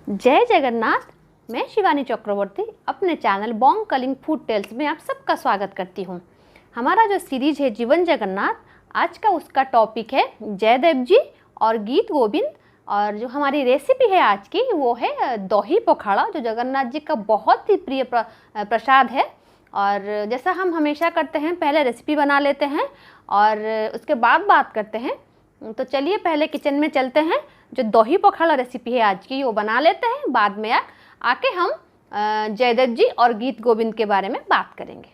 जय जगन्नाथ। मैं शिवानी चक्रवर्ती अपने channel Bong Calling Food Tales में आप सबका स्वागत करती हूँ। हमारा जो सीरीज है जीवन जगन्नाथ, आज का उसका टॉपिक है जयदेव जी और गीत गोविंद। और जो हमारी रेसिपी है आज की वो है दही पखाड़ा, जो जगन्नाथ जी का बहुत ही प्रिय प्रसाद है। और जैसा हम हमेशा करते हैं, पहले रेसिपी बना लेते हैं और उसके बाद बात करते हैं। तो चलिए पहले किचन में चलते हैं। जो दही पखाड़ा रेसिपी है आज की वो बना लेते हैं, बाद में आके हम जयदेव जी और गीत गोविंद के बारे में बात करेंगे।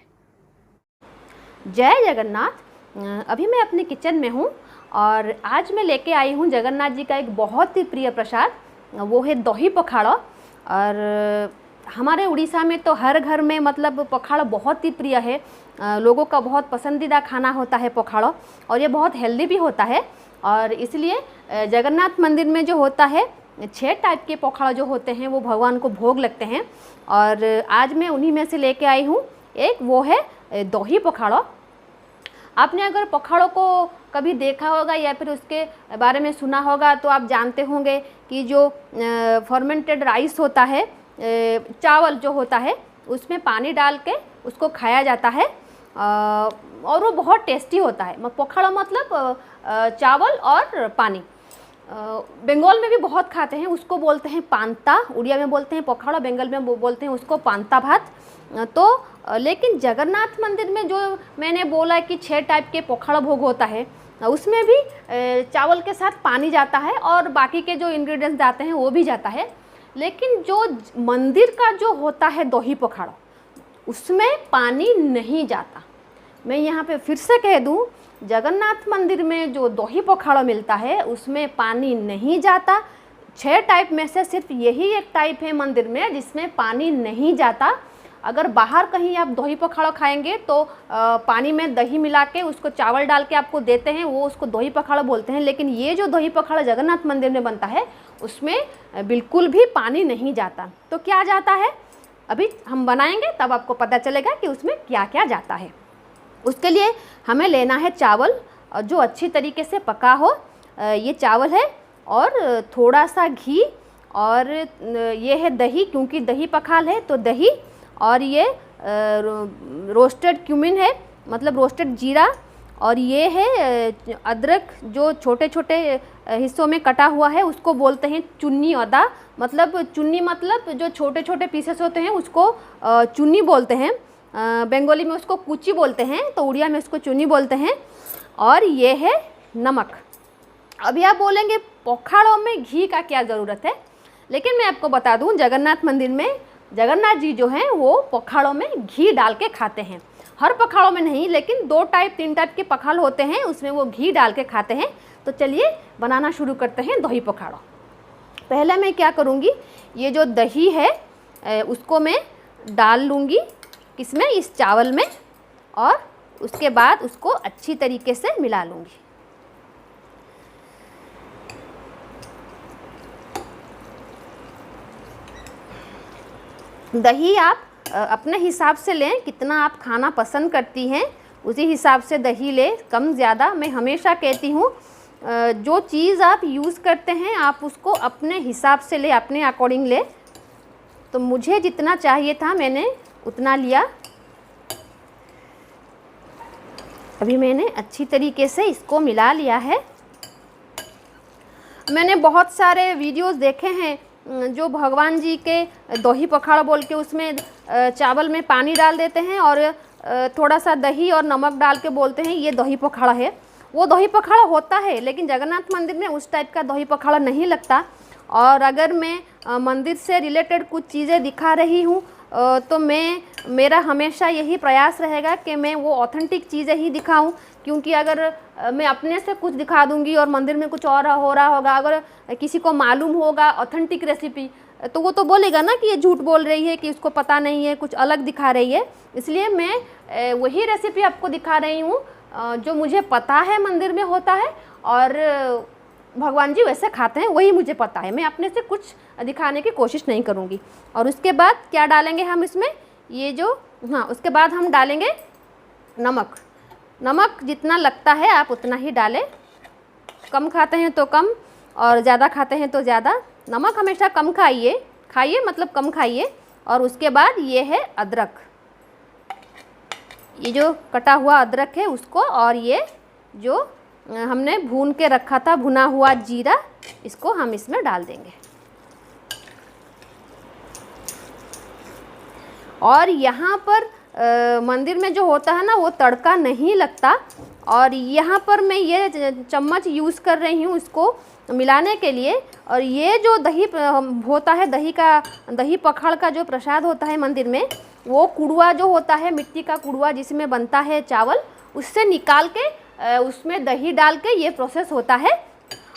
जय जगन्नाथ। अभी मैं अपने किचन में हूँ और आज मैं लेके आई हूँ जगन्नाथ जी का एक बहुत ही प्रिय प्रसाद, वो है दही पखाड़ा। और हमारे उड़ीसा में तो हर घर में मतलब पखाड़ा बहुत ही प्रिय है, लोगों का बहुत पसंदीदा खाना होता है पखाड़ा, और ये बहुत हेल्दी भी होता है। और इसलिए जगन्नाथ मंदिर में जो होता है 6 टाइप के पखाड़ा जो होते हैं वो भगवान को भोग लगते हैं, और आज मैं उन्हीं में से लेके आई हूँ एक, वो है दही पखाड़ा। आपने अगर पखाड़ों को कभी देखा होगा या फिर उसके बारे में सुना होगा तो आप जानते होंगे कि जो फर्मेंटेड राइस होता है, चावल जो होता है, उसमें पानी डाल के उसको खाया जाता है और वो बहुत टेस्टी होता है। पखाड़ा मतलब चावल और पानी। बंगाल में भी बहुत खाते हैं, उसको बोलते हैं पांता। उड़िया में बोलते हैं पखाड़ा, बंगाल में बोलते हैं उसको पांता भात। तो लेकिन जगन्नाथ मंदिर में जो मैंने बोला कि 6 टाइप के पखाड़ा भोग होता है, उसमें भी चावल के साथ पानी जाता है और बाकी के जो इंग्रेडिएंट्स जाते हैं वो भी जाता है। लेकिन जो मंदिर का जो होता है दही पखाड़ा, उसमें पानी नहीं जाता। मैं यहाँ पे फिर से कह दूँ, जगन्नाथ मंदिर में जो दही पखाड़ा मिलता है उसमें पानी नहीं जाता। 6 टाइप में से सिर्फ यही एक टाइप है मंदिर में जिसमें पानी नहीं जाता। अगर बाहर कहीं आप दही पखाड़ा खाएंगे तो पानी में दही मिला के उसको चावल डाल के आपको देते हैं, वो उसको दही पखाड़ा बोलते हैं। लेकिन ये जो दही पखाड़ा जगन्नाथ मंदिर में बनता है उसमें बिल्कुल भी पानी नहीं जाता। तो क्या जाता है अभी हम बनाएंगे तब आपको पता चलेगा कि उसमें क्या क्या जाता है। उसके लिए हमें लेना है चावल जो अच्छी तरीके से पका हो, ये चावल है, और थोड़ा सा घी, और ये है दही, क्योंकि दही पखाल है तो दही, और ये रोस्टेड क्यूमिन है, मतलब रोस्टेड जीरा, और ये है अदरक जो छोटे छोटे हिस्सों में कटा हुआ है, उसको बोलते हैं चुन्नी अदा। मतलब चुन्नी मतलब जो छोटे छोटे पीसेस होते हैं उसको चुन्नी बोलते हैं। बंगाली में उसको कुची बोलते हैं, तो उड़िया में उसको चुन्नी बोलते हैं। और ये है नमक। अभी आप बोलेंगे पखाड़ों में घी का क्या ज़रूरत है, लेकिन मैं आपको बता दूं जगन्नाथ मंदिर में जगन्नाथ जी जो हैं वो पखाड़ों में घी डाल के खाते हैं। हर पखाड़ों में नहीं, लेकिन 2 टाइप 3 टाइप के पखाड़ होते हैं उसमें वो घी डाल के खाते हैं। तो चलिए बनाना शुरू करते हैं दही पखाड़ा। पहले मैं क्या करूँगी, ये जो दही है उसको मैं डाल लूँगी इसमें, इस चावल में, और उसके बाद उसको अच्छी तरीके से मिला लूँगी। दही आप अपने हिसाब से लें, कितना आप खाना पसंद करती हैं उसी हिसाब से दही ले, कम ज़्यादा। मैं हमेशा कहती हूँ जो चीज़ आप यूज़ करते हैं आप उसको अपने हिसाब से ले, अपने अकॉर्डिंग ले। तो मुझे जितना चाहिए था मैंने उतना लिया। अभी मैंने अच्छी तरीके से इसको मिला लिया है। मैंने बहुत सारे वीडियोस देखे हैं जो भगवान जी के दही पखाड़ा बोल के उसमें चावल में पानी डाल देते हैं और थोड़ा सा दही और नमक डाल के बोलते हैं ये दही पखाड़ा है। वो दही पखाड़ा होता है, लेकिन जगन्नाथ मंदिर में उस टाइप का दही पखाड़ा नहीं लगता। और अगर मैं मंदिर से रिलेटेड कुछ चीज़ें दिखा रही हूँ तो मेरा हमेशा यही प्रयास रहेगा कि मैं वो ऑथेंटिक चीज़ें ही दिखाऊं, क्योंकि अगर मैं अपने से कुछ दिखा दूंगी और मंदिर में कुछ और हो रहा होगा, अगर किसी को मालूम होगा ऑथेंटिक रेसिपी, तो वो तो बोलेगा ना कि ये झूठ बोल रही है, कि उसको पता नहीं है, कुछ अलग दिखा रही है। इसलिए मैं वही रेसिपी आपको दिखा रही हूँ जो मुझे पता है मंदिर में होता है और भगवान जी वैसे खाते हैं, वही मुझे पता है। मैं अपने से कुछ दिखाने की कोशिश नहीं करूँगी। और उसके बाद क्या डालेंगे हम इसमें, ये जो उसके बाद हम डालेंगे नमक। नमक जितना लगता है आप उतना ही डालें, कम खाते हैं तो कम और ज़्यादा खाते हैं तो ज़्यादा। नमक हमेशा कम खाइए मतलब कम खाइए। और उसके बाद ये है अदरक, ये जो कटा हुआ अदरक है उसको, और ये जो हमने भून के रखा था भुना हुआ जीरा, इसको हम इसमें डाल देंगे। और यहाँ पर मंदिर में जो होता है ना वो तड़का नहीं लगता, और यहाँ पर मैं ये चम्मच यूज़ कर रही हूँ इसको मिलाने के लिए। और ये जो दही होता है, दही पखाड़ का जो प्रसाद होता है मंदिर में, वो कुड़वा जो होता है, मिट्टी का कुड़वा जिसमें बनता है चावल, उससे निकाल के उसमें दही डाल के ये प्रोसेस होता है।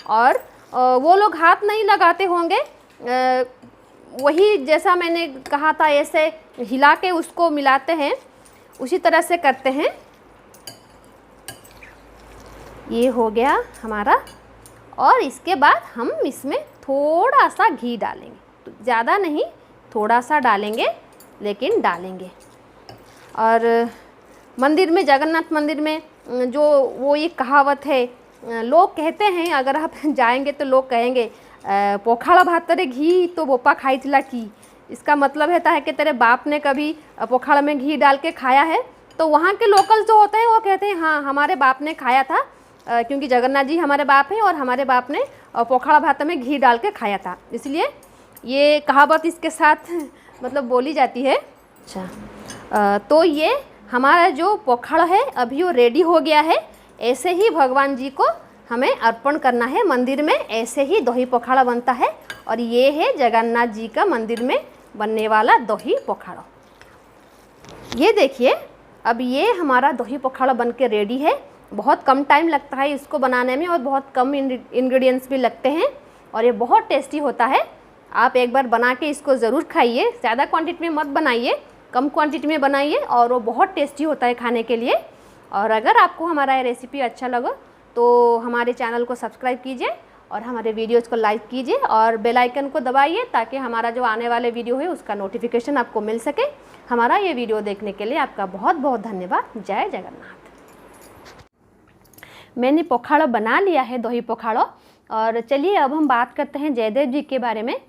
और वो लोग हाथ नहीं लगाते होंगे, वही जैसा मैंने कहा था ऐसे हिला के उसको मिलाते हैं, उसी तरह से करते हैं। ये हो गया हमारा। और इसके बाद हम इसमें थोड़ा सा घी डालेंगे, तो ज़्यादा नहीं, थोड़ा सा डालेंगे, लेकिन डालेंगे। और मंदिर में, जगन्नाथ मंदिर में जो वो ये कहावत है, लोग कहते हैं, अगर आप जाएंगे तो लोग कहेंगे पोखाड़ा भातरे घी तो बोपा खाई थिला की। इसका मतलब है कि तेरे बाप ने कभी पोखाड़ा में घी डाल के खाया है। तो वहाँ के लोकल जो होते हैं वो कहते हैं हाँ हमारे बाप ने खाया था, क्योंकि जगन्नाथ जी हमारे बाप हैं और हमारे बाप ने पोखाड़ा भात में घी डाल के खाया था, इसलिए ये कहावत इसके साथ मतलब बोली जाती है। अच्छा, तो ये हमारा जो पोखाड़ा है अभी वो रेडी हो गया है। ऐसे ही भगवान जी को हमें अर्पण करना है मंदिर में, ऐसे ही दही पोखाड़ा बनता है। और ये है जगन्नाथ जी का मंदिर में बनने वाला दही पोखाड़ा। ये देखिए, अब ये हमारा दही पोखाड़ा बन के रेडी है। बहुत कम टाइम लगता है इसको बनाने में और बहुत कम इंग्रेडिएंट्स भी लगते हैं, और ये बहुत टेस्टी होता है। आप एक बार बना के इसको ज़रूर खाइए, ज़्यादा क्वांटिटी में मत बनाइए, कम क्वांटिटी में बनाइए, और वो बहुत टेस्टी होता है खाने के लिए। और अगर आपको हमारा ये रेसिपी अच्छा लगा तो हमारे चैनल को सब्सक्राइब कीजिए और हमारे वीडियोज़ को लाइक कीजिए और बेल आइकन को दबाइए, ताकि हमारा जो आने वाले वीडियो है उसका नोटिफिकेशन आपको मिल सके। हमारा ये वीडियो देखने के लिए आपका बहुत बहुत धन्यवाद। जय जगन्नाथ। मैंने पोखाड़ा बना लिया है, दही पोखाड़ा। और चलिए अब हम बात करते हैं जयदेव जी के बारे में।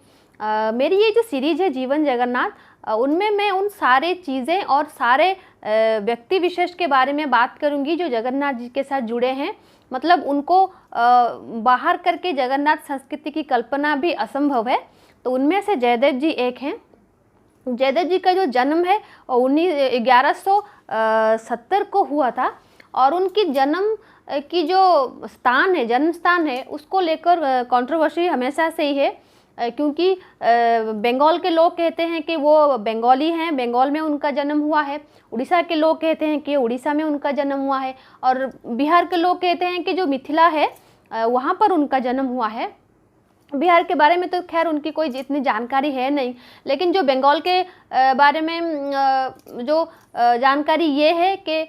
मेरी ये जो सीरीज़ है जीवन जगन्नाथ, उनमें मैं उन सारे चीज़ें और सारे व्यक्ति विशेष के बारे में बात करूंगी जो जगन्नाथ जी के साथ जुड़े हैं। मतलब उनको बाहर करके जगन्नाथ संस्कृति की कल्पना भी असंभव है। तो उनमें से जयदेव जी एक हैं। जयदेव जी का जो जन्म है 1170 को हुआ था, और उनकी जन्म की जो स्थान है, जन्म स्थान है, उसको लेकर कंट्रोवर्सी हमेशा से ही है। क्योंकि बंगाल के लोग कहते हैं कि वो बंगाली हैं, बंगाल में उनका जन्म हुआ है। उड़ीसा के लोग कहते हैं कि उड़ीसा में उनका जन्म हुआ है। और बिहार के लोग कहते हैं कि जो मिथिला है वहाँ पर उनका जन्म हुआ है। बिहार के बारे में तो खैर उनकी कोई इतनी जानकारी है नहीं, लेकिन जो बंगाल के बारे में जो जानकारी ये है कि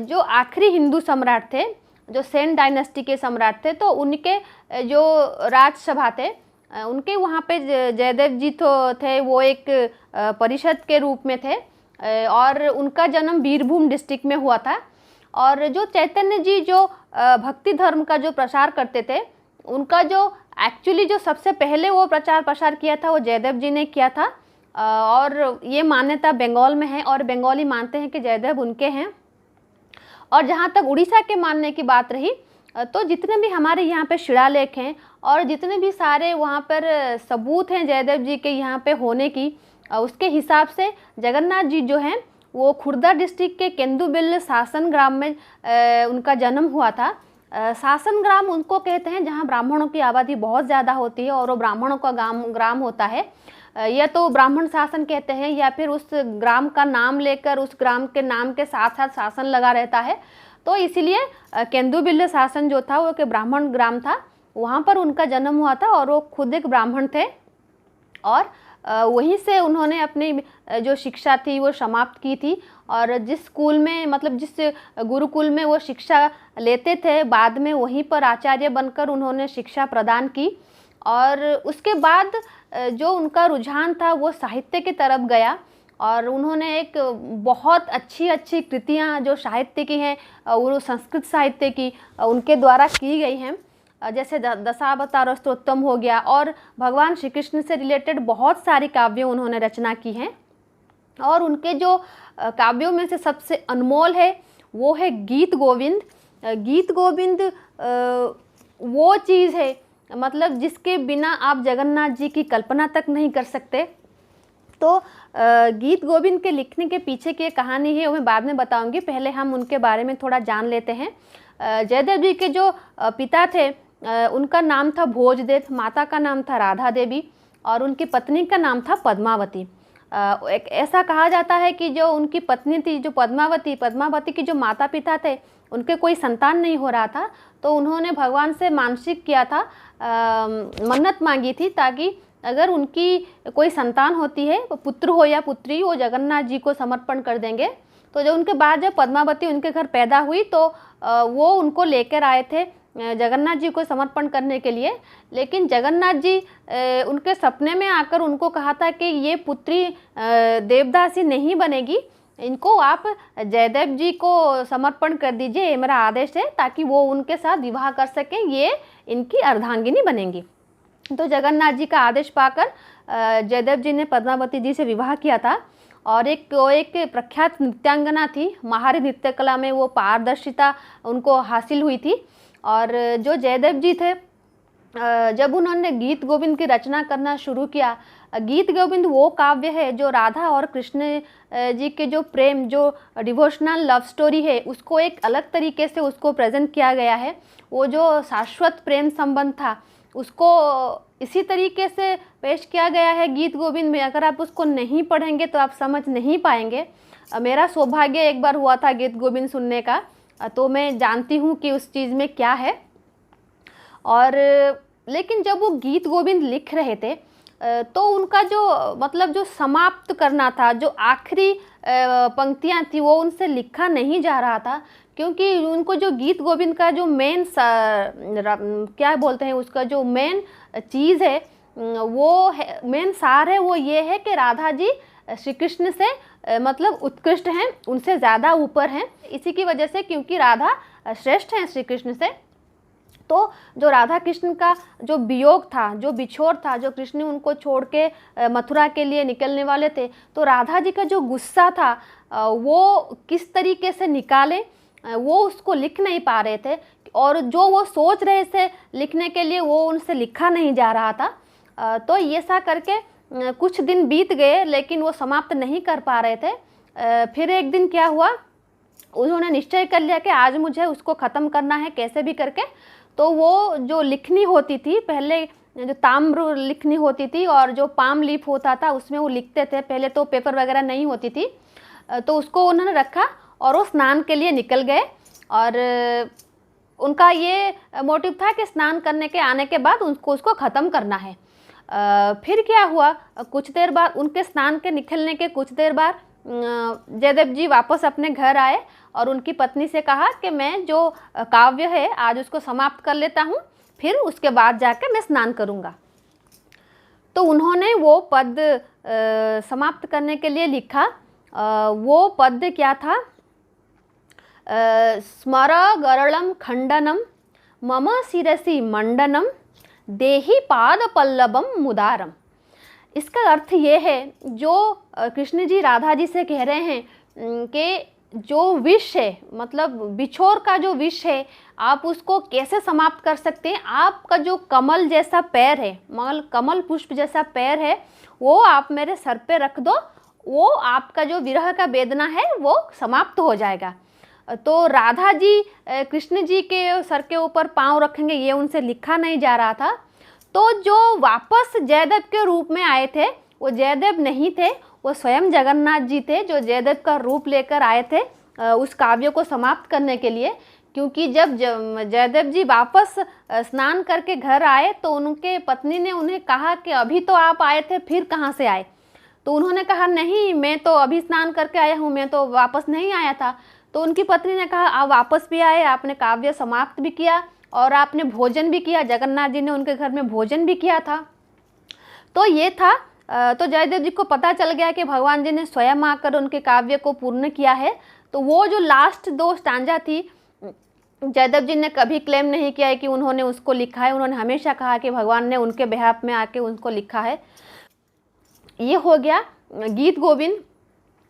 जो आखिरी हिंदू सम्राट थे, जो सेन डायनेस्टी के सम्राट थे, तो उनके जो राजसभा थे उनके वहाँ पे जयदेव जी तो थे, वो एक परिषद के रूप में थे। और उनका जन्म बीरभूम डिस्ट्रिक्ट में हुआ था। और जो चैतन्य जी जो भक्ति धर्म का जो प्रचार करते थे, उनका जो एक्चुअली जो सबसे पहले वो प्रचार प्रसार किया था वो जयदेव जी ने किया था। और ये मान्यता बंगाल में है, और बंगाली मानते हैं कि जयदेव उनके हैं। और जहाँ तक उड़ीसा के मानने की बात रही, तो जितने भी हमारे यहाँ पे शिलालेख हैं और जितने भी सारे वहाँ पर सबूत हैं जयदेव जी के यहाँ पे होने की, उसके हिसाब से जगन्नाथ जी जो हैं वो खुर्दा डिस्ट्रिक्ट के केंदुबिल्ल शासन ग्राम में उनका जन्म हुआ था। शासन ग्राम उनको कहते हैं जहाँ ब्राह्मणों की आबादी बहुत ज़्यादा होती है और वो ब्राह्मणों का ग्राम होता है। या तो ब्राह्मण शासन कहते हैं, या फिर उस ग्राम का नाम लेकर उस ग्राम के नाम के साथ साथ शासन लगा रहता है। तो इसीलिए केंदुबिल्ल शासन जो था वो एक ब्राह्मण ग्राम था, वहाँ पर उनका जन्म हुआ था, और वो खुद एक ब्राह्मण थे। और वहीं से उन्होंने अपनी जो शिक्षा थी वो समाप्त की थी। और जिस स्कूल में, मतलब जिस गुरुकुल में वो शिक्षा लेते थे, बाद में वहीं पर आचार्य बनकर उन्होंने शिक्षा प्रदान की। और उसके बाद जो उनका रुझान था वो साहित्य की तरफ गया, और उन्होंने एक बहुत अच्छी कृतियाँ जो साहित्य की हैं, वो संस्कृत साहित्य की उनके द्वारा की गई हैं। जैसे दशावतार स्तोत्रम हो गया, और भगवान श्री कृष्ण से रिलेटेड बहुत सारी काव्यों उन्होंने रचना की हैं। और उनके जो काव्यों में से सबसे अनमोल है वो है गीत गोविंद। गीत गोविंद वो चीज़ है मतलब जिसके बिना आप जगन्नाथ जी की कल्पना तक नहीं कर सकते। तो गीत गोविंद के लिखने के पीछे की कहानी है वो मैं बाद में बताऊंगी, पहले हम उनके बारे में थोड़ा जान लेते हैं। जयदेव जी के जो पिता थे उनका नाम था भोजदेव, माता का नाम था राधा देवी और उनकी पत्नी का नाम था पद्मावती। एक ऐसा कहा जाता है कि जो उनकी पत्नी थी, जो पद्मावती की जो माता पिता थे उनके कोई संतान नहीं हो रहा था, तो उन्होंने भगवान से मानसिक किया था, मन्नत मांगी थी ताकि अगर उनकी कोई संतान होती है, पुत्र हो या पुत्री, वो जगन्नाथ जी को समर्पण कर देंगे। तो जब उनके बाद जब पद्मावती उनके घर पैदा हुई तो वो उनको लेकर आए थे जगन्नाथ जी को समर्पण करने के लिए। लेकिन जगन्नाथ जी उनके सपने में आकर उनको कहा था कि ये पुत्री देवदासी नहीं बनेगी, इनको आप जयदेव जी को समर्पण कर दीजिए, ये मेरा आदेश है, ताकि वो उनके साथ विवाह कर सकें, ये इनकी अर्धांगिनी बनेंगी। तो जगन्नाथ जी का आदेश पाकर जयदेव जी ने पद्मावती जी से विवाह किया था। और एक प्रख्यात नृत्यांगना थी, महारी नृत्य कला में वो पारदर्शिता उनको हासिल हुई थी। और जो जयदेव जी थे जब उन्होंने गीत गोविंद की रचना करना शुरू किया, गीत गोविंद वो काव्य है जो राधा और कृष्ण जी के जो प्रेम, जो डिवोशनल लव स्टोरी है, उसको एक अलग तरीके से उसको प्रेजेंट किया गया है। वो जो शाश्वत प्रेम संबंध था उसको इसी तरीके से पेश किया गया है गीत गोविंद में। अगर आप उसको नहीं पढ़ेंगे तो आप समझ नहीं पाएंगे। मेरा सौभाग्य एक बार हुआ था गीत गोविंद सुनने का, तो मैं जानती हूँ कि उस चीज़ में क्या है। और लेकिन जब वो गीत गोविंद लिख रहे थे तो उनका जो मतलब जो समाप्त करना था, जो आखिरी पंक्तियाँ थी, वो उनसे लिखा नहीं जा रहा था, क्योंकि उनको जो गीत गोविंद का जो मेन क्या बोलते हैं उसका जो मेन चीज़ है, वो है मेन सार है, वो ये है कि राधा जी श्री कृष्ण से मतलब उत्कृष्ट हैं, उनसे ज़्यादा ऊपर हैं। इसी की वजह से, क्योंकि राधा श्रेष्ठ हैं श्री कृष्ण से, तो जो राधा कृष्ण का जो वियोग था, जो बिछोर था, जो कृष्ण उनको छोड़ के मथुरा के लिए निकलने वाले थे, तो राधा जी का जो गुस्सा था वो किस तरीके से निकाले, वो उसको लिख नहीं पा रहे थे। और जो वो सोच रहे थे लिखने के लिए, वो उनसे लिखा नहीं जा रहा था। तो ये सा करके कुछ दिन बीत गए, लेकिन वो समाप्त नहीं कर पा रहे थे। फिर एक दिन क्या हुआ, उन्होंने निश्चय कर लिया कि आज मुझे उसको ख़त्म करना है कैसे भी करके। तो वो जो लिखनी होती थी, पहले जो ताम्र लिखनी होती थी और जो पाम लीफ होता था उसमें वो लिखते थे, पहले तो पेपर वगैरह नहीं होती थी, तो उसको उन्होंने रखा और वो स्नान के लिए निकल गए। और उनका ये मोटिव था कि स्नान करने के आने के बाद उसको ख़त्म करना है। फिर क्या हुआ, कुछ देर बाद, उनके स्नान के निकलने के कुछ देर बाद जयदेव जी वापस अपने घर आए और उनकी पत्नी से कहा कि मैं जो काव्य है आज उसको समाप्त कर लेता हूँ, फिर उसके बाद जाकर मैं स्नान करूँगा। तो उन्होंने वो पद समाप्त करने के लिए लिखा। वो पद क्या था, स्मर गरलम खंडनम मम शिरसि मंडनम देहि पाद पल्लवम मुदारम। इसका अर्थ ये है, जो कृष्ण जी राधा जी से कह रहे हैं कि जो विष है, मतलब बिछोर का जो विष है, आप उसको कैसे समाप्त कर सकते हैं। आपका जो कमल जैसा पैर है, कमल पुष्प जैसा पैर है, वो आप मेरे सर पे रख दो, वो आपका जो विरह का वेदना है वो समाप्त हो जाएगा। तो राधा जी कृष्ण जी के सर के ऊपर पाँव रखेंगे, ये उनसे लिखा नहीं जा रहा था। तो जो वापस जयदेव के रूप में आए थे, वो जयदेव नहीं थे, वो स्वयं जगन्नाथ जी थे, जो जयदेव का रूप लेकर आए थे उस काव्य को समाप्त करने के लिए। क्योंकि जब जयदेव जी वापस स्नान करके घर आए तो उनके पत्नी ने उन्हें कहा कि अभी तो आप आए थे, फिर कहाँ से आए। तो उन्होंने कहा, नहीं, मैं तो अभी स्नान करके आया हूँ, मैं तो वापस नहीं आया था। तो उनकी पत्नी ने कहा, आप वापस भी आए, आपने काव्य समाप्त भी किया और आपने भोजन भी किया, जगन्नाथ जी ने उनके घर में भोजन भी किया था। तो ये था। तो जयदेव जी को पता चल गया कि भगवान जी ने स्वयं आकर उनके काव्य को पूर्ण किया है। तो वो जो लास्ट 2 स्टांजा थी, जयदेव जी ने कभी क्लेम नहीं किया है कि उन्होंने उसको लिखा है। उन्होंने हमेशा कहा कि भगवान ने उनके बिहाफ में आके उनको लिखा है। ये हो गया गीत गोविंद।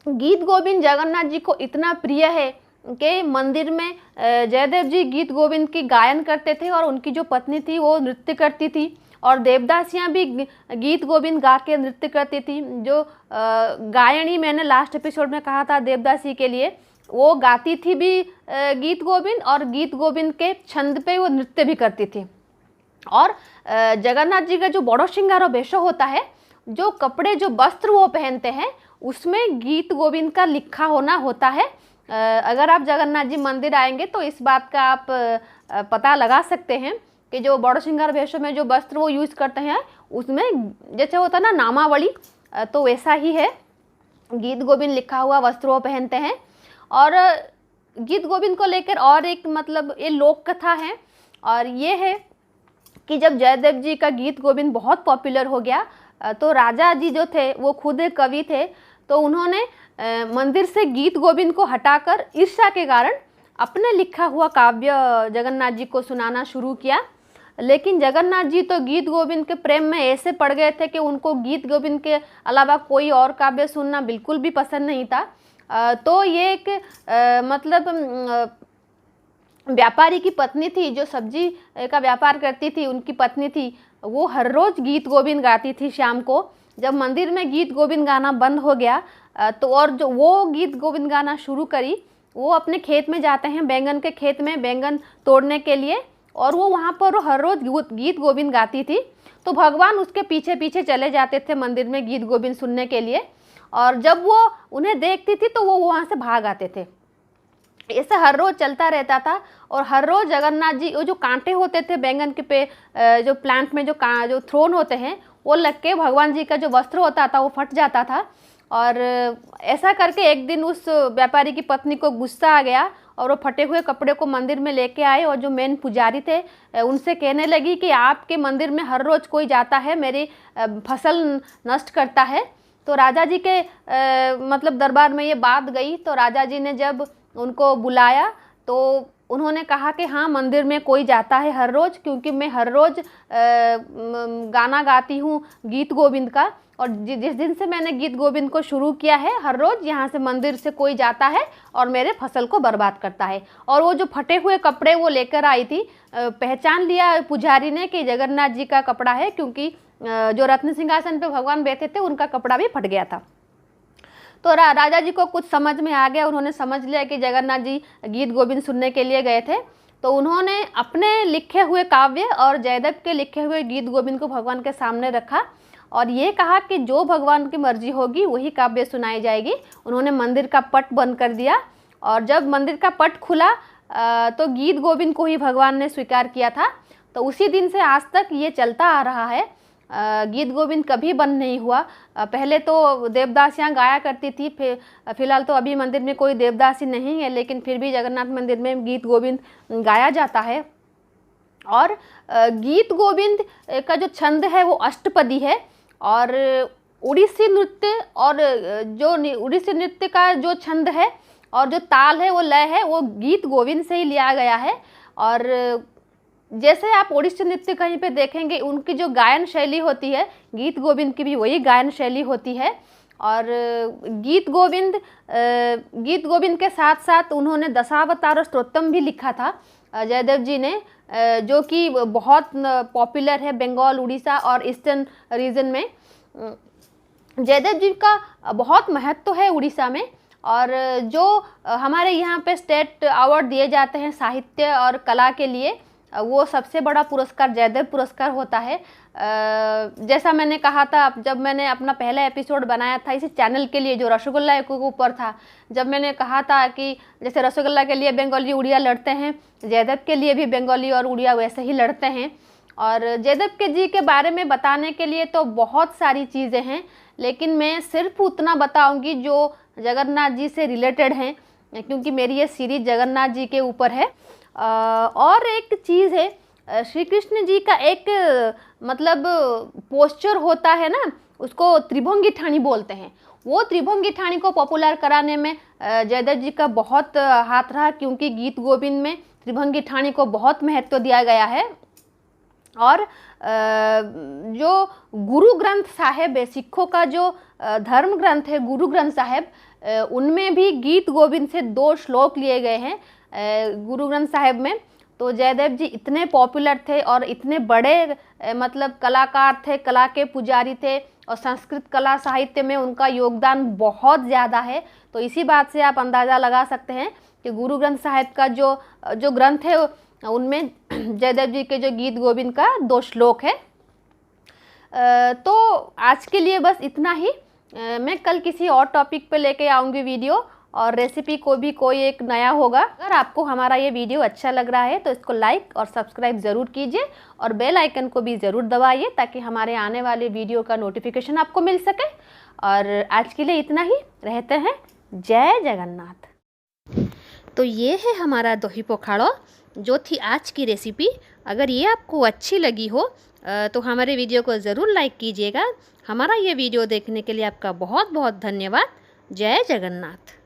गीत गोविंद जगन्नाथ जी को इतना प्रिय है कि मंदिर में जयदेव जी गीत गोविंद की गायन करते थे और उनकी जो पत्नी थी वो नृत्य करती थी, और देवदासियाँ भी गीत गोविंद गा के नृत्य करती थी। जो गायनी मैंने लास्ट एपिसोड में कहा था देवदासी के लिए, वो गाती थी भी गीत गोविंद, और गीत गोविंद के छंद पे वो नृत्य भी करती थी। और जगन्नाथ जी का जो बड़ो श्रृंगारो वेशो होता है, जो कपड़े जो वस्त्र वो पहनते हैं उसमें गीत गोविंद का लिखा होना होता है। अगर आप जगन्नाथ जी मंदिर आएंगे तो इस बात का आप पता लगा सकते हैं कि जो बड़ो श्रृंगार वेशो में जो वस्त्र वो यूज़ करते हैं उसमें जैसे होता है ना नामावली, तो वैसा ही है, गीत गोविंद लिखा हुआ वस्त्र वो पहनते हैं। और गीत गोविंद को लेकर और एक मतलब ये लोक कथा है, और ये है कि जब जयदेव जी का गीत गोविंद बहुत पॉपुलर हो गया तो राजा जी जो थे वो खुद एक कवि थे, तो उन्होंने मंदिर से गीत गोविंद को हटाकर ईर्ष्या के कारण अपने लिखा हुआ काव्य जगन्नाथ जी को सुनाना शुरू किया। लेकिन जगन्नाथ जी तो गीत गोविंद के प्रेम में ऐसे पड़ गए थे कि उनको गीत गोविंद के अलावा कोई और काव्य सुनना बिल्कुल भी पसंद नहीं था। तो ये एक मतलब व्यापारी की पत्नी थी जो सब्जी का व्यापार करती थी, उनकी पत्नी थी, वो हर रोज़ गीत गोविंद गाती थी शाम को। जब मंदिर में गीत गोविंद गाना बंद हो गया तो और जो वो गीत गोविंद गाना शुरू करी, वो अपने खेत में जाते हैं, बैंगन के खेत में बैंगन तोड़ने के लिए, और वो वहाँ पर हर रोज़ गीत गोविंद गाती थी। तो भगवान उसके पीछे पीछे चले जाते थे मंदिर में गीत गोविंद सुनने के लिए, और जब वो उन्हें देखती थी तो वो वहाँ से भाग आते थे। ऐसा हर रोज़ चलता रहता था, और हर रोज़ जगन्नाथ जी वो जो कांटे होते थे बैंगन के पे जो प्लांट में जो थ्रोन होते हैं वो लग के भगवान जी का जो वस्त्र होता था वो फट जाता था। और ऐसा करके एक दिन उस व्यापारी की पत्नी को गुस्सा आ गया और वो फटे हुए कपड़े को मंदिर में लेके आए, और जो मेन पुजारी थे उनसे कहने लगी कि आपके मंदिर में हर रोज़ कोई जाता है, मेरी फसल नष्ट करता है। तो राजा जी के मतलब दरबार में ये बात गई, तो राजा जी ने जब उनको बुलाया तो उन्होंने कहा कि हाँ मंदिर में कोई जाता है हर रोज़, क्योंकि मैं हर रोज़ गाना गाती हूँ गीत गोविंद का, और जिस दिन से मैंने गीत गोविंद को शुरू किया है हर रोज़ यहाँ से मंदिर से कोई जाता है और मेरे फसल को बर्बाद करता है। और वो जो फटे हुए कपड़े वो लेकर आई थी, पहचान लिया पुजारी ने कि जगन्नाथ जी का कपड़ा है, क्योंकि जो रत्न सिंहासन पे भगवान बैठे थे उनका कपड़ा भी फट गया था। तो राजा जी को कुछ समझ में आ गया, उन्होंने समझ लिया कि जगन्नाथ जी गीत गोविंद सुनने के लिए गए थे। तो उन्होंने अपने लिखे हुए काव्य और जयदेव के लिखे हुए गीत गोविंद को भगवान के सामने रखा और ये कहा कि जो भगवान की मर्जी होगी वही काव्य सुनाई जाएगी। उन्होंने मंदिर का पट बंद कर दिया, और जब मंदिर का पट खुला तो गीत गोविंद को ही भगवान ने स्वीकार किया था। तो उसी दिन से आज तक ये चलता आ रहा है, गीत गोविंद कभी बंद नहीं हुआ। पहले तो देवदासियाँ गाया करती थी, फिलहाल तो अभी मंदिर में कोई देवदासी नहीं है, लेकिन फिर भी जगन्नाथ मंदिर में गीत गोविंद गाया जाता है। और गीत गोविंद का जो छंद है वो अष्टपदी है, और उड़ीसी नृत्य और जो उड़ीसी नृत्य का जो छंद है और जो ताल है वो लय है वो गीत गोविंद से ही लिया गया है। और जैसे आप ओडिसी नृत्य कहीं पे देखेंगे उनकी जो गायन शैली होती है, गीत गोविंद की भी वही गायन शैली होती है। और गीत गोविंद के साथ साथ उन्होंने दशावतार स्तोत्रम भी लिखा था जयदेव जी ने, जो कि बहुत पॉपुलर है बंगाल, उड़ीसा और ईस्टर्न रीजन में। जयदेव जी का बहुत महत्व है उड़ीसा में, और जो हमारे यहाँ पे स्टेट अवार्ड दिए जाते हैं साहित्य और कला के लिए, वो सबसे बड़ा पुरस्कार जयदेव पुरस्कार होता है। जैसा मैंने कहा था जब मैंने अपना पहला एपिसोड बनाया था इसी चैनल के लिए जो रसगुल्ला के ऊपर था, जब मैंने कहा था कि जैसे रसगुल्ला के लिए बंगाली उड़िया लड़ते हैं, जयदेव के लिए भी बंगाली और उड़िया वैसे ही लड़ते हैं। और जयदेव के जी के बारे में बताने के लिए तो बहुत सारी चीज़ें हैं, लेकिन मैं सिर्फ उतना बताऊंगी जो जगन्नाथ जी से रिलेटेड हैं, क्योंकि मेरी ये सीरीज जगन्नाथ जी के ऊपर है। और एक चीज़ है, श्री कृष्ण जी का एक मतलब पोस्चर होता है ना, उसको त्रिभंगी ठाणी बोलते हैं। वो त्रिभंगी ठाणी को पॉपुलर कराने में जयदेव जी का बहुत हाथ रहा, क्योंकि गीत गोविंद में त्रिभंगी ठाणी को बहुत महत्व दिया गया है। और जो गुरु ग्रंथ साहिब है, सिखों का जो धर्म ग्रंथ है गुरु ग्रंथ साहिब, उनमें भी गीत गोविंद से 2 श्लोक लिए गए हैं गुरु ग्रंथ साहिब में। तो जयदेव जी इतने पॉपुलर थे और इतने बड़े मतलब कलाकार थे, कला के पुजारी थे, और संस्कृत कला साहित्य में उनका योगदान बहुत ज़्यादा है। तो इसी बात से आप अंदाज़ा लगा सकते हैं कि गुरु ग्रंथ साहिब का जो ग्रंथ है उनमें जयदेव जी के जो गीत गोविंद का 2 श्लोक है। तो आज के लिए बस इतना ही। मैं कल किसी और टॉपिक पे लेके आऊँगी वीडियो, और रेसिपी को भी कोई एक नया होगा। अगर आपको हमारा ये वीडियो अच्छा लग रहा है तो इसको लाइक और सब्सक्राइब ज़रूर कीजिए, और बेल आइकन को भी ज़रूर दबाइए ताकि हमारे आने वाले वीडियो का नोटिफिकेशन आपको मिल सके। और आज के लिए इतना ही, रहते हैं। जय जगन्नाथ। तो ये है हमारा दही पखाड़ा, जो थी आज की रेसिपी। अगर ये आपको अच्छी लगी हो तो हमारे वीडियो को ज़रूर लाइक कीजिएगा। हमारा ये वीडियो देखने के लिए आपका बहुत बहुत धन्यवाद। जय जगन्नाथ।